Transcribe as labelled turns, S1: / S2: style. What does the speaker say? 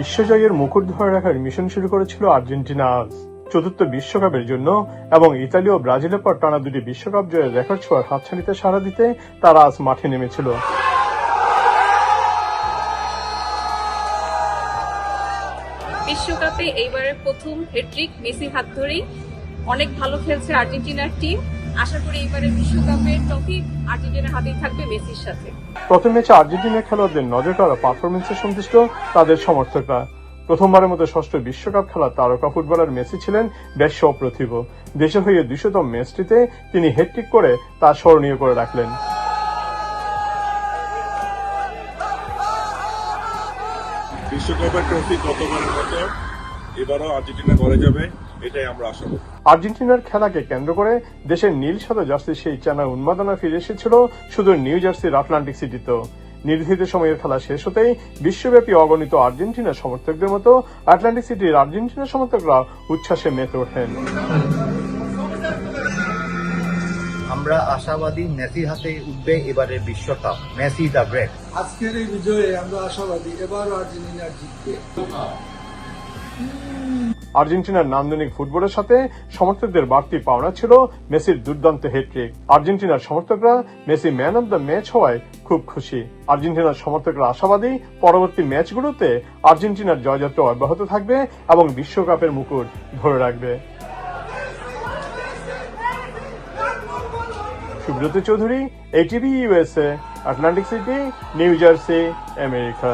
S1: বিশ্বজয়ের মুকুট ধরে রাখার মিশন শুরু করেছিল আর্জেন্টিনা আজ চতুর্থ বিশ্বকাপের জন্য এবং ইতালি ও ব্রাজিলের পর টানা দুটি বিশ্বকাপ জয়ের রেকর্ড ছোঁয়ার হাতছানিতে সাড়া দিতে তারা আজ মাঠে নেমেছিল।
S2: বিশ্বকাপে এইবারের প্রথম হ্যাট্রিক মেসির হাত ধরেই। অনেক ভালো খেলছে আর্জেন্টিনার টিম। আশা করি এইবারের বিশ্বকাপের ট্রফি আর্জেন্টিনার হাতেই থাকবে মেসির সাথে।
S1: প্রথম ম্যাচে আর্জেন্টিনার খেলোয়াড়দের নজর কাড়া পারফরমেন্সে সন্তুষ্ট তাদের সমর্থকরা। প্রথমবারের মতো ষষ্ঠ বিশ্বকাপ খেলা তারকা ফুটবলার মেসি ছিলেন বেশ অপ্রতিভ। দেশের হয়ে 200তম ম্যাচটিতে তিনি হ্যাট্রিক করে তা স্মরণীয় করে রাখলেন।
S3: বিশ্বকাপের ট্রফি গতবারের মতো এবারও আর্জেন্টিনা ঘরে যাবে, এটাই আমরা আশা করি।
S1: আর্জেন্টিনার খেলাকে কেন্দ্র করে দেশের নীল সাদা জার্সি সেই চেনা উন্মাদনা ফিরে এসেছিল শুধু নিউ জার্সির আটলান্টিক সিটিতেও। নির্ধারিত সময়ের খেলা শেষ হতেই বিশ্বব্যাপী অগণিত আর্জেন্টিনা সমর্থকদের মতো আটলান্টিক সিটির আর্জেন্টিনা সমর্থকরা উচ্ছ্বাসে মেতে ওঠেন।
S4: আমরা আশাবাদী মেসির হাতে উঠবে এবারের বিশ্বকাপ। Messi the great.
S5: আজকের এই বিজয়ে আমরা আশাবাদী এবারও আর্জেন্টিনা জিতবে।
S1: আর্জেন্টিনার নান্দনিক ফুটবলের সাথে সমর্থকদের বাড়তি পাওনা ছিল মেসির দুর্দান্ত হ্যাট্রিক। আর্জেন্টিনার সমর্থকরা Messi man of the match হওয়ায় খুব খুশি। আর্জেন্টিনার সমর্থকরা আশাবাদী পরবর্তী ম্যাচগুলোতে আর্জেন্টিনার জয়যাত্রা অব্যাহত থাকবে এবং বিশ্বকাপের মুকুট ধরে রাখবে। Subrata Chowdhury, ATV USA, Atlantic city, new jersey, America.